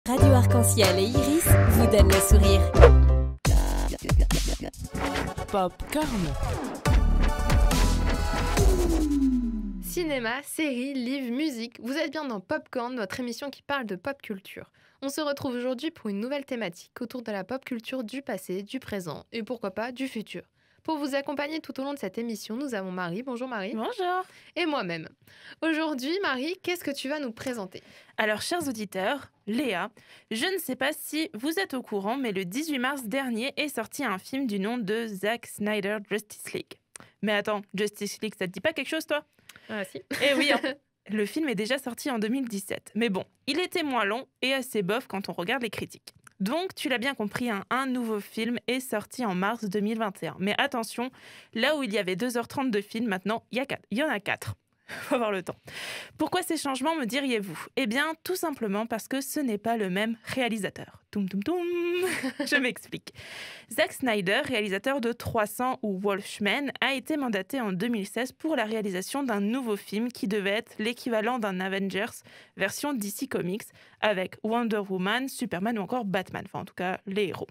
Radio Arc-en-Ciel et Iris vous donnent le sourire. Popcorn. Cinéma, séries, livres, musique, vous êtes bien dans Popcorn, notre émission qui parle de pop culture. On se retrouve aujourd'hui pour une nouvelle thématique autour de la pop culture du passé, du présent et pourquoi pas du futur. Pour vous accompagner tout au long de cette émission, nous avons Marie. Bonjour Marie. Bonjour. Et moi-même. Aujourd'hui, Marie, qu'est-ce que tu vas nous présenter ? Alors, chers auditeurs, Léa, je ne sais pas si vous êtes au courant, mais le 18 mars dernier est sorti un film du nom de Zack Snyder, Justice League. Mais attends, Justice League, ça te dit pas quelque chose, toi ? Ah si. Eh oui, hein. Le film est déjà sorti en 2017. Mais bon, il était moins long et assez bof quand on regarde les critiques. Donc, tu l'as bien compris, un nouveau film est sorti en mars 2021. Mais attention, là où il y avait 2h30 de film, maintenant, il y en a 4. Faut avoir le temps. Pourquoi ces changements, me diriez-vous ? Eh bien, tout simplement parce que ce n'est pas le même réalisateur. Toum toum toum. Je m'explique. Zack Snyder, réalisateur de 300 ou Watchmen, a été mandaté en 2016 pour la réalisation d'un nouveau film qui devait être l'équivalent d'un Avengers version DC Comics avec Wonder Woman, Superman ou encore Batman, enfin en tout cas les héros.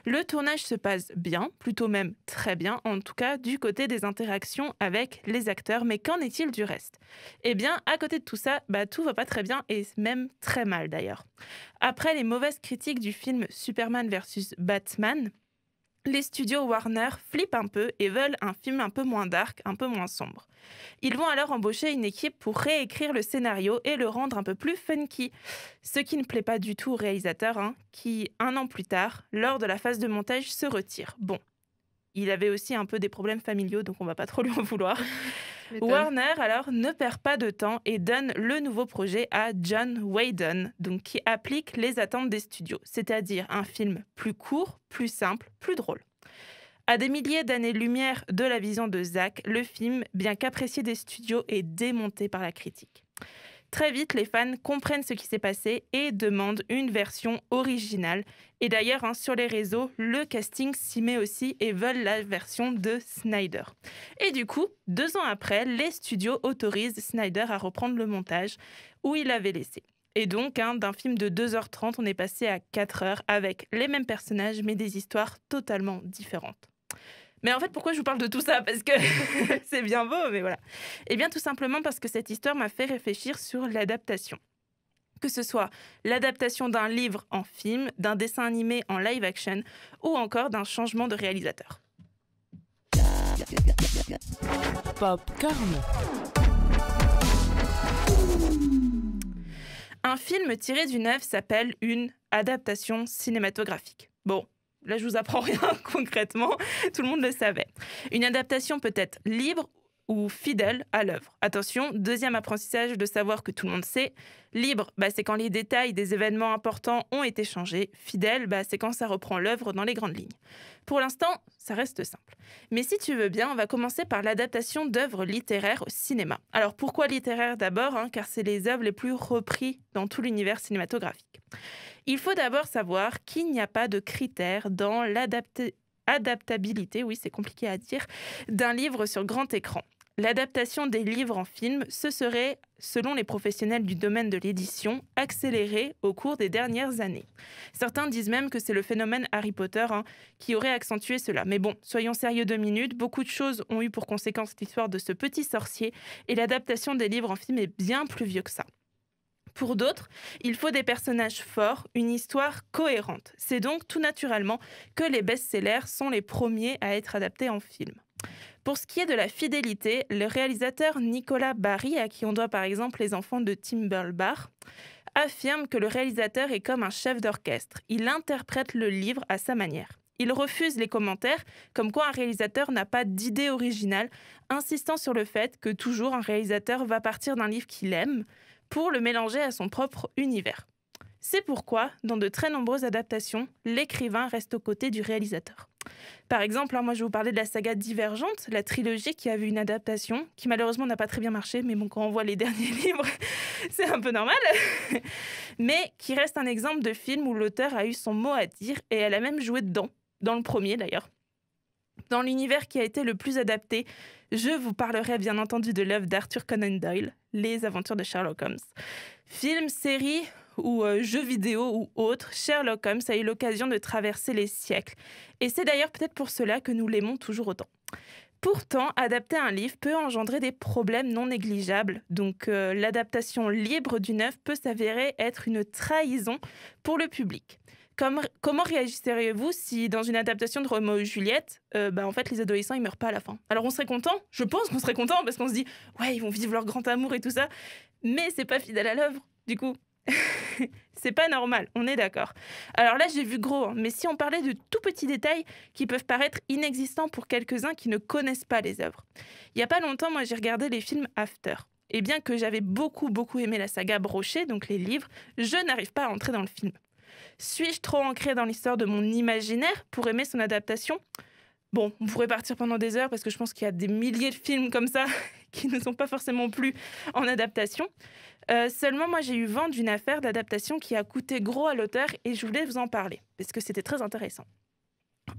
Le tournage se passe bien, plutôt même très bien, en tout cas du côté des interactions avec les acteurs, mais qu'en est-il du reste ? Eh bien, à côté de tout ça, tout va pas très bien et même très mal d'ailleurs. Après les mauvaises critiques du film Superman vs Batman, les studios Warner flippent un peu et veulent un film un peu moins dark, un peu moins sombre. Ils vont alors embaucher une équipe pour réécrire le scénario et le rendre un peu plus funky. Ce qui ne plaît pas du tout au réalisateur, qui, 1 an plus tard, lors de la phase de montage, se retire. Bon, il avait aussi un peu des problèmes familiaux, donc on va pas trop lui en vouloir. Warner, alors, ne perd pas de temps et donne le nouveau projet à John Whedon, donc qui applique les attentes des studios, c'est-à-dire un film plus court, plus simple, plus drôle. À des milliers d'années-lumière de la vision de Zack, le film, bien qu'apprécié des studios, est démonté par la critique. Très vite, les fans comprennent ce qui s'est passé et demandent une version originale. Et d'ailleurs, sur les réseaux, le casting s'y met aussi et veulent la version de Snyder. Et du coup, 2 ans après, les studios autorisent Snyder à reprendre le montage où il l'avait laissé. Et donc, d'un film de 2h30, on est passé à 4h avec les mêmes personnages, mais des histoires totalement différentes. Mais en fait, pourquoi je vous parle de tout ça ? Parce que c'est bien beau, mais voilà. Eh bien, tout simplement parce que cette histoire m'a fait réfléchir sur l'adaptation. Que ce soit l'adaptation d'un livre en film, d'un dessin animé en live action, ou encore d'un changement de réalisateur. Popcorn. Un film tiré d'une œuvre s'appelle une adaptation cinématographique. Bon, là je vous apprends rien concrètement, tout le monde le savait. Une adaptation peut être libre ou fidèle à l'œuvre. Attention, deuxième apprentissage de savoir que tout le monde sait. Libre, c'est quand les détails des événements importants ont été changés. Fidèle, c'est quand ça reprend l'œuvre dans les grandes lignes. Pour l'instant, ça reste simple. Mais si tu veux bien, on va commencer par l'adaptation d'œuvres littéraires au cinéma. Alors pourquoi littéraire d'abord ? Car c'est les œuvres les plus reprises dans tout l'univers cinématographique. Il faut d'abord savoir qu'il n'y a pas de critères dans l'adaptabilité, oui c'est compliqué à dire, d'un livre sur grand écran. L'adaptation des livres en film, ce serait, selon les professionnels du domaine de l'édition, accéléré au cours des dernières années. Certains disent même que c'est le phénomène Harry Potter qui aurait accentué cela. Mais bon, soyons sérieux 2 minutes, beaucoup de choses ont eu pour conséquence l'histoire de ce petit sorcier et l'adaptation des livres en film est bien plus vieux que ça. Pour d'autres, il faut des personnages forts, une histoire cohérente. C'est donc tout naturellement que les best-sellers sont les premiers à être adaptés en film. Pour ce qui est de la fidélité, le réalisateur Nicolas Barry, à qui on doit par exemple Les Enfants de Tim Burlbar, affirme que le réalisateur est comme un chef d'orchestre. Il interprète le livre à sa manière. Il refuse les commentaires comme quoi un réalisateur n'a pas d'idée originale, insistant sur le fait que toujours un réalisateur va partir d'un livre qu'il aime pour le mélanger à son propre univers. C'est pourquoi, dans de très nombreuses adaptations, l'écrivain reste aux côtés du réalisateur. Par exemple, moi je vais vous parler de la saga Divergente, la trilogie qui a vu une adaptation, qui malheureusement n'a pas très bien marché, mais bon, quand on voit les derniers livres, c'est un peu normal, mais qui reste un exemple de film où l'auteur a eu son mot à dire et elle a même joué dedans, dans le premier d'ailleurs. Dans l'univers qui a été le plus adapté, je vous parlerai bien entendu de l'œuvre d'Arthur Conan Doyle, Les Aventures de Sherlock Holmes. Film, série, ou jeux vidéo ou autres, Sherlock Holmes a eu l'occasion de traverser les siècles. Et c'est d'ailleurs peut-être pour cela que nous l'aimons toujours autant. Pourtant, adapter un livre peut engendrer des problèmes non négligeables. Donc, l'adaptation libre d'une œuvre peut s'avérer être une trahison pour le public. Comment réagisseriez-vous si, dans une adaptation de Roméo et Juliette, en fait, les adolescents, ils meurent pas à la fin? Alors, on serait content. Je pense qu'on serait content parce qu'on se dit, ouais, ils vont vivre leur grand amour et tout ça. Mais c'est pas fidèle à l'œuvre, du coup. C'est pas normal, on est d'accord. Alors là, j'ai vu gros, mais si on parlait de tout petits détails qui peuvent paraître inexistants pour quelques-uns qui ne connaissent pas les œuvres. Il y a pas longtemps, moi, j'ai regardé les films After. Et bien que j'avais beaucoup aimé la saga Brochet, donc les livres, je n'arrive pas à entrer dans le film. Suis-je trop ancrée dans l'histoire de mon imaginaire pour aimer son adaptation ? Bon, on pourrait partir pendant des heures parce que je pense qu'il y a des milliers de films comme ça qui ne sont pas forcément plus en adaptation. Seulement, moi, j'ai eu vent d'une affaire d'adaptation qui a coûté gros à l'auteur et je voulais vous en parler parce que c'était très intéressant.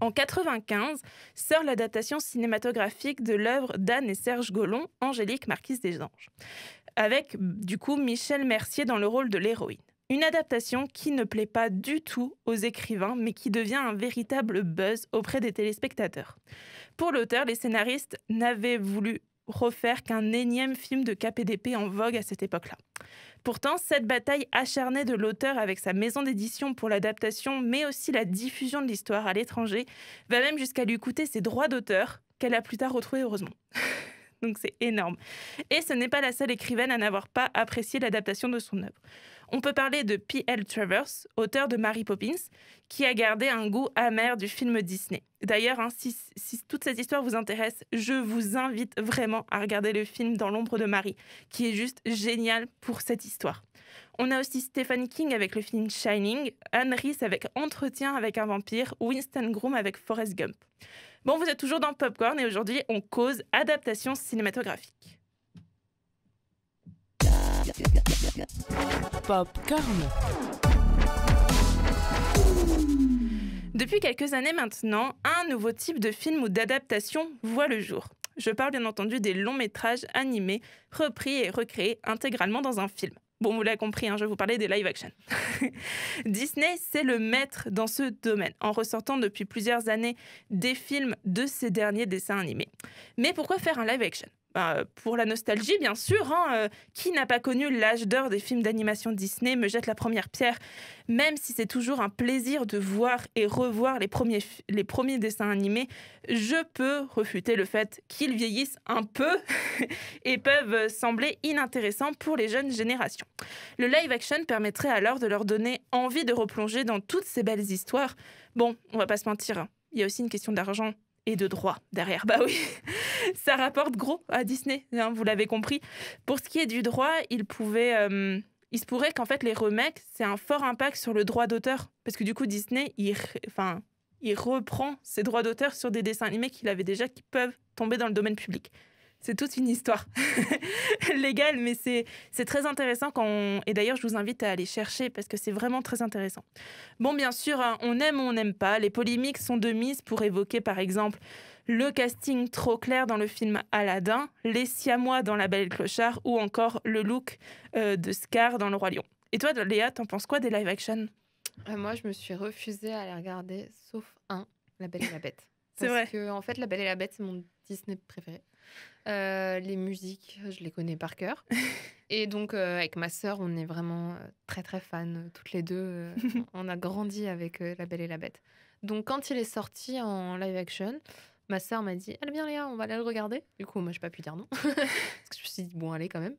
En 1995, sort l'adaptation cinématographique de l'œuvre d'Anne et Serge Gollon, Angélique, marquise des Anges, avec du coup Michel Mercier dans le rôle de l'héroïne. Une adaptation qui ne plaît pas du tout aux écrivains, mais qui devient un véritable buzz auprès des téléspectateurs. Pour l'auteur, les scénaristes n'avaient voulu refaire qu'un énième film de KPDP en vogue à cette époque-là. Pourtant, cette bataille acharnée de l'auteur avec sa maison d'édition pour l'adaptation, mais aussi la diffusion de l'histoire à l'étranger, va même jusqu'à lui coûter ses droits d'auteur, qu'elle a plus tard retrouvés heureusement. Donc c'est énorme. Et ce n'est pas la seule écrivaine à n'avoir pas apprécié l'adaptation de son œuvre. On peut parler de P.L. Travers, auteur de Mary Poppins, qui a gardé un goût amer du film Disney. D'ailleurs, si toute cette histoire vous intéresse, je vous invite vraiment à regarder le film Dans l'ombre de Marie, qui est juste génial pour cette histoire. On a aussi Stephen King avec le film Shining, Anne Rice avec Entretien avec un vampire, Winston Groom avec Forrest Gump. Bon, vous êtes toujours dans Popcorn et aujourd'hui, on cause adaptation cinématographique. Popcorn. Depuis quelques années maintenant, un nouveau type de film ou d'adaptation voit le jour. Je parle bien entendu des longs métrages animés, repris et recréés intégralement dans un film. Bon, vous l'avez compris, je vais vous parler des live-action. Disney, c'est le maître dans ce domaine, en ressortant depuis plusieurs années des films de ces derniers dessins animés. Mais pourquoi faire un live-action ? Pour la nostalgie, bien sûr. Qui n'a pas connu l'âge d'or des films d'animation Disney me jette la première pierre, même si c'est toujours un plaisir de voir et revoir les premiers dessins animés. Je peux refuter le fait qu'ils vieillissent un peu et peuvent sembler inintéressants pour les jeunes générations. Le live-action permettrait alors de leur donner envie de replonger dans toutes ces belles histoires. Bon, on va pas se mentir, il y a aussi une question d'argent et de droit derrière. Bah oui, ça rapporte gros à Disney, vous l'avez compris. Pour ce qui est du droit, il se pourrait qu'en fait les remakes, c'est un fort impact sur le droit d'auteur. Parce que du coup, Disney, il reprend ses droits d'auteur sur des dessins animés qu'il avait déjà, qui peuvent tomber dans le domaine public. C'est toute une histoire légale, mais c'est très intéressant et d'ailleurs, je vous invite à aller chercher parce que c'est vraiment très intéressant. Bon, bien sûr, on aime ou on n'aime pas. Les polémiques sont de mise pour évoquer, par exemple, le casting trop clair dans le film Aladdin, les Siamois dans La Belle et le Clochard ou encore le look de Scar dans Le Roi Lion. Et toi, Léa, t'en penses quoi des live-action ? Moi, je me suis refusée à les regarder, sauf un, La Belle et la Bête. C'est vrai. Parce que, en fait, La Belle et la Bête, c'est mon Disney préféré. Les musiques, je les connais par cœur. Et donc, avec ma sœur, on est vraiment très, très fans, toutes les deux. On a grandi avec La Belle et la Bête. Donc, quand il est sorti en live-action, ma sœur m'a dit « Allez, bien, Léa, on va aller le regarder. » Du coup, moi, je n'ai pas pu dire non. Parce que je me suis dit « Bon, allez, quand même. »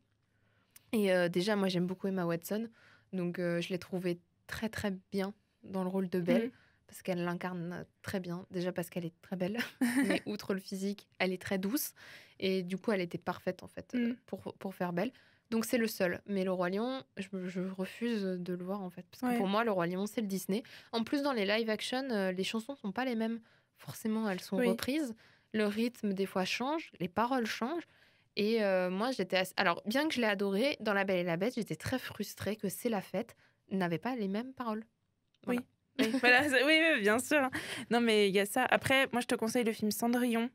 Et déjà, moi, j'aime beaucoup Emma Watson. Donc, je l'ai trouvée très, très bien dans le rôle de Belle. Parce qu'elle l'incarne très bien. Déjà parce qu'elle est très belle. Mais outre le physique, elle est très douce. Et du coup, elle était parfaite, en fait, pour faire Belle. Donc, c'est le seul. Mais Le Roi Lion, je refuse de le voir, en fait. Parce que pour moi, Le Roi Lion, c'est le Disney. En plus, dans les live-action, les chansons ne sont pas les mêmes. Forcément, elles sont reprises. Le rythme, des fois, change. Les paroles changent. Et moi, alors, bien que je l'ai adoré, dans La Belle et la Bête, j'étais très frustrée que C'est la fête n'avait pas les mêmes paroles. Voilà. Oui. Oui, bien sûr. Non, mais il y a ça. Après, moi, je te conseille le film Cendrillon,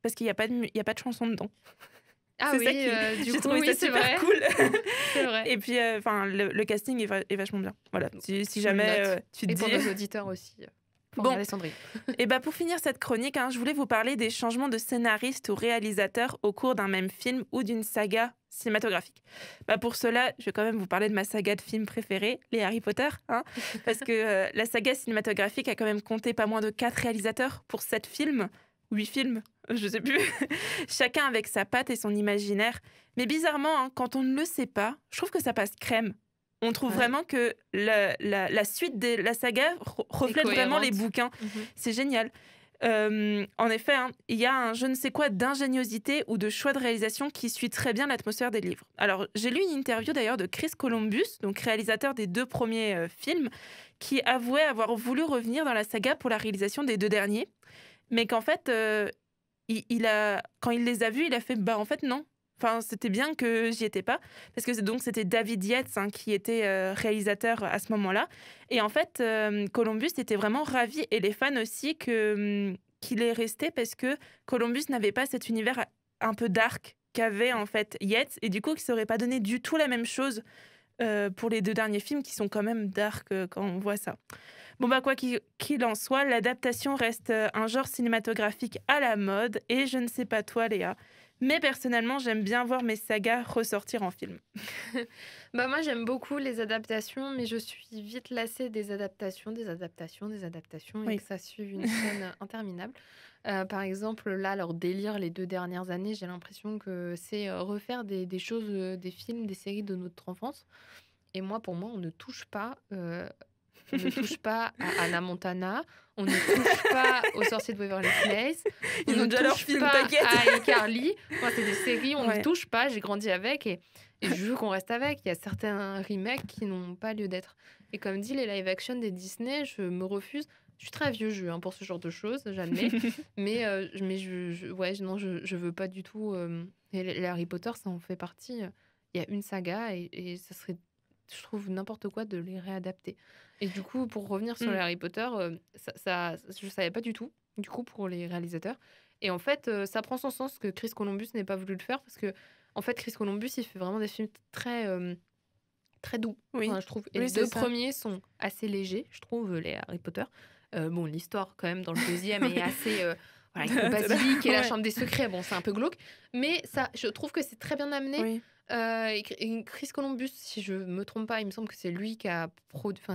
parce qu'il n'y a pas de chanson dedans. Ah C'est oui, ça qui... du j'ai coup, trouvé oui, ça c'est super vrai. cool. C'est vrai. Et puis, le casting est vachement bien. Voilà, si Je me le jamais note. tu te Et pour dis... nos auditeurs aussi. Faut Bon, regarder Cendrillon. et bah pour finir cette chronique, je voulais vous parler des changements de scénariste ou réalisateur au cours d'un même film ou d'une saga cinématographique. Pour cela, je vais quand même vous parler de ma saga de films préférée, les Harry Potter, parce que la saga cinématographique a quand même compté pas moins de 4 réalisateurs pour 7 films, 8 films, je sais plus, chacun avec sa patte et son imaginaire. Mais bizarrement, quand on ne le sait pas, je trouve que ça passe crème. On trouve Ouais. vraiment que la suite de la saga reflète vraiment les cohérente. bouquins. C'est génial. En effet, il y a un je ne sais quoi d'ingéniosité ou de choix de réalisation qui suit très bien l'atmosphère des livres. Alors, j'ai lu une interview d'ailleurs de Chris Columbus, donc réalisateur des 2 premiers films, qui avouait avoir voulu revenir dans la saga pour la réalisation des 2 derniers, mais qu'en fait, quand il les a vus, il a fait en fait non. Enfin, c'était bien que j'y étais pas, parce que c'était David Yates qui était réalisateur à ce moment-là. Et en fait, Columbus était vraiment ravi, et les fans aussi, qu'il est resté, parce que Columbus n'avait pas cet univers un peu dark qu'avait en fait Yates, et du coup, qui ne serait pas donné du tout la même chose pour les 2 derniers films, qui sont quand même dark quand on voit ça. Bon, quoi qu'il en soit, l'adaptation reste un genre cinématographique à la mode, et je ne sais pas toi, Léa, mais personnellement, j'aime bien voir mes sagas ressortir en film. Moi, j'aime beaucoup les adaptations, mais je suis vite lassée des adaptations, et Oui. que ça suive une chaîne interminable. Par exemple, là, leur délire les 2 dernières années, j'ai l'impression que c'est refaire des choses, des films, des séries de notre enfance. Et pour moi, on ne touche pas à Hannah Montana, on ne touche pas aux Sorciers de Waverly Place, on Ils ne ont déjà leur touche film, pas t'inquiète. à iCarly. Moi, c'est des séries, on Ouais. ne touche pas, j'ai grandi avec et je veux qu'on reste avec. Il y a certains remakes qui n'ont pas lieu d'être. Et comme dit, les live-action des Disney, je me refuse. Je suis très vieux jeu pour ce genre de choses, j'admets. mais je veux pas du tout. Et les Harry Potter, ça en fait partie. Il y a une saga et ça serait, je trouve, n'importe quoi de les réadapter. Et du coup, pour revenir sur les Harry Potter, je savais pas du tout, du coup, pour les réalisateurs. Et en fait, ça prend son sens que Chris Columbus n'ait pas voulu le faire parce que, en fait, Chris Columbus, il fait vraiment des films très, très doux, Oui. je trouve. Et Oui, les c'est 2 ça. premiers sont assez légers, je trouve, les Harry Potter. L'histoire, quand même, dans le 2e est assez... avec le basilic et la Ouais. chambre des secrets, c'est un peu glauque. Mais ça, je trouve que c'est très bien amené. Oui. Et Chris Columbus, si je me trompe pas, il me semble que c'est lui qui a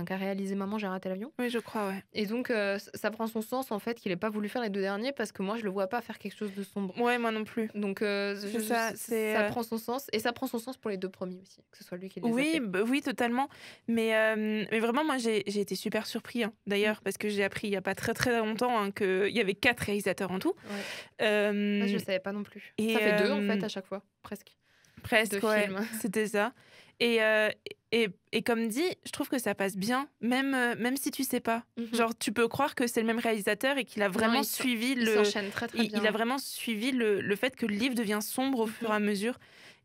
réalisé Maman, j'ai raté l'avion. Oui, je crois, ouais. Et donc, ça prend son sens, en fait, qu'il n'ait pas voulu faire les 2 derniers parce que moi, je le vois pas faire quelque chose de sombre. Ouais, moi non plus. Donc, ça prend son sens. Et ça prend son sens pour les 2 premiers aussi, que ce soit lui qui les a Oui, fait. oui, totalement. Mais vraiment, moi, j'ai été super surpris, d'ailleurs, parce que j'ai appris il n'y a pas très très longtemps qu'il y avait 4 réalisateurs en tout. Ouais. Moi, je savais pas non plus. et, Ça fait 2 en fait à chaque fois, presque. Presque, de ouais, films. c'était ça. Et comme dit, je trouve que ça passe bien, même si tu sais pas. Mhm. Genre, tu peux croire que c'est le même réalisateur et qu'il a vraiment suivi Il s'enchaîne très très bien. il a vraiment suivi le fait que le livre devient sombre au fur et à mesure.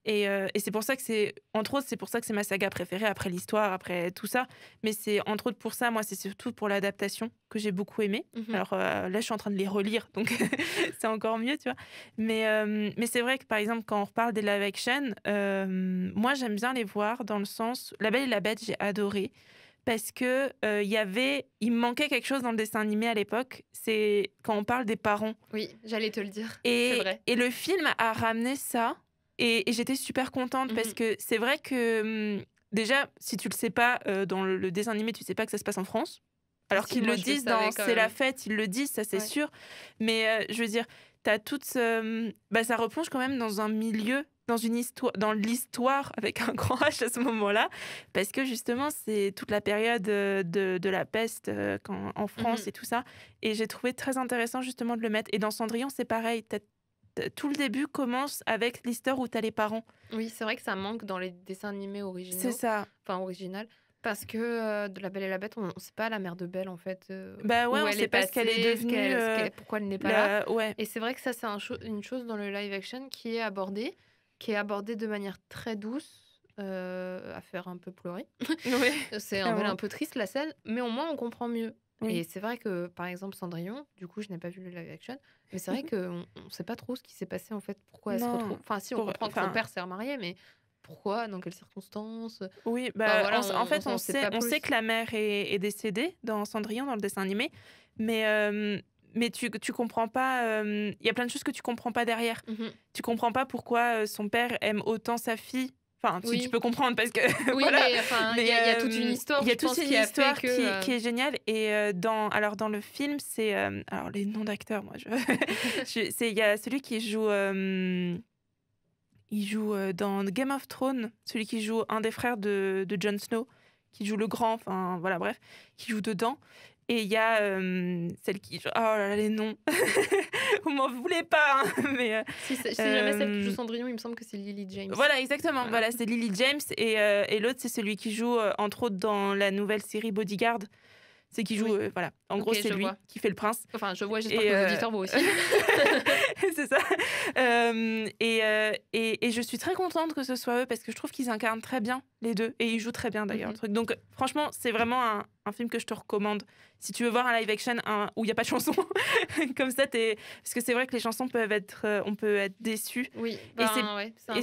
Et c'est pour ça que entre autres, c'est pour ça que c'est ma saga préférée après l'histoire, après tout ça. Mais c'est entre autres pour ça, moi, c'est surtout pour l'adaptation que j'ai beaucoup aimé. Mhm. Alors là, je suis en train de les relire, donc c'est encore mieux, tu vois. Mais c'est vrai que par exemple, quand on reparle des live action, moi, j'aime bien les voir dans le sens. La Belle et la Bête, j'ai adoré. Parce que il me manquait quelque chose dans le dessin animé à l'époque, c'est quand on parle des parents. Oui, j'allais te le dire. C'est vrai. Et le film a ramené ça. Et j'étais super contente parce que c'est vrai que déjà, si tu le sais pas, dans le dessin animé, tu sais pas que ça se passe en France. Alors qu'ils le disent dans C'est la fête, ils le disent, ça c'est sûr. Mais je veux dire, t'as toute ça replonge quand même dans un milieu, dans une histoire, dans l'histoire avec un grand H à ce moment-là, parce que justement c'est toute la période de la peste en France et tout ça. Et j'ai trouvé très intéressant justement de le mettre. Et dans Cendrillon, c'est pareil. Tout le début commence avec l'histoire où t'as les parents. Oui, c'est vrai que ça manque dans les dessins animés originaux. C'est ça. Enfin, original. Parce que de La Belle et la Bête, on ne sait pas la mère de Belle, en fait. Bah ouais, où on elle sait est pas passée, ce qu'elle est devenue. pourquoi elle n'est pas là. Ouais. Et c'est vrai que ça, c'est une chose dans le live-action qui est abordée de manière très douce, à faire un peu pleurer. Ouais. C'est un peu triste, la scène, mais au moins, on comprend mieux. Oui. Et c'est vrai que, par exemple, Cendrillon, du coup, je n'ai pas vu le live action, mais c'est vrai qu'on ne sait pas trop ce qui s'est passé, en fait, pourquoi elle se Non. retrouve... Enfin, si, on comprend que son père s'est remarié, mais pourquoi, dans quelles circonstances? Oui, Enfin, voilà, en fait, on sait pas on sait plus. que la mère est décédée dans Cendrillon, dans le dessin animé, mais tu comprends pas. Il y a plein de choses que tu comprends pas derrière. Mhm. Tu comprends pas pourquoi son père aime autant sa fille. Enfin, si Oui. tu peux comprendre, parce que Oui, voilà. mais enfin, il y a toute une histoire, Il y a je pense, toute une qui a fait histoire que... qui est géniale. Et dans le film, c'est alors les noms d'acteurs, moi, il y a celui qui joue. Il joue dans Game of Thrones, celui qui joue un des frères de Jon Snow, qui joue le grand, enfin voilà, bref, qui joue dedans. Et il y a celle qui joue... Oh là là, les noms. Vous m'en voulez pas, hein, mais... Si jamais celle qui joue Cendrillon, il me semble que c'est Lily James. Voilà, exactement. Voilà. Voilà, c'est Lily James. Et l'autre, c'est celui qui joue, entre autres, dans la nouvelle série Bodyguard. C'est qui joue... Oui. voilà. En Ok, gros, c'est je lui vois. qui fait le prince. Enfin, je vois, j'espère Et, que les auditeurs voient aussi. c'est ça. Et je suis très contente que ce soit eux parce que je trouve qu'ils incarnent très bien les deux et ils jouent très bien d'ailleurs le truc. Donc franchement, c'est vraiment un film que je te recommande si tu veux voir un live action où il n'y a pas de chansons. Comme ça, parce que c'est vrai que les chansons peuvent être, on peut être déçu. Oui.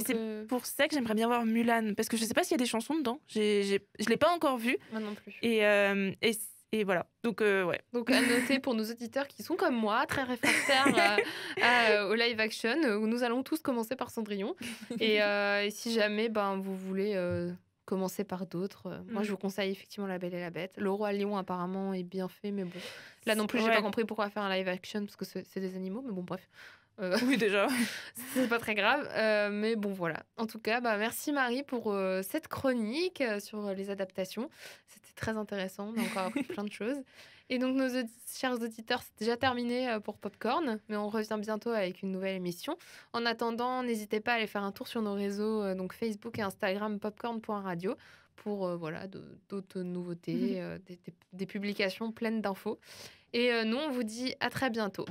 C'est pour ça que j'aimerais bien voir Mulan parce que je sais pas s'il y a des chansons dedans. Je l'ai pas encore vu. Moi non plus. Et voilà. Donc ouais. Donc à noter pour nos auditeurs qui sont comme moi, très réfractaires au live action, où nous allons tous commencer par Cendrillon. Et si jamais vous voulez commencer par d'autres, moi je vous conseille effectivement La Belle et la Bête. Le Roi Lion apparemment est bien fait, mais bon. Là non plus, j'ai pas compris pourquoi faire un live action, parce que c'est des animaux, mais bon, bref. Oui, déjà. C'est pas très grave, mais bon, voilà. En tout cas, merci Marie pour cette chronique sur les adaptations. C'était très intéressant, on a encore appris plein de choses. Et donc, nos chers auditeurs, c'est déjà terminé pour Popcorn, mais on revient bientôt avec une nouvelle émission. En attendant, n'hésitez pas à aller faire un tour sur nos réseaux, donc Facebook et Instagram, popcorn.radio, pour d'autres nouveautés, des publications pleines d'infos. Et nous, on vous dit à très bientôt.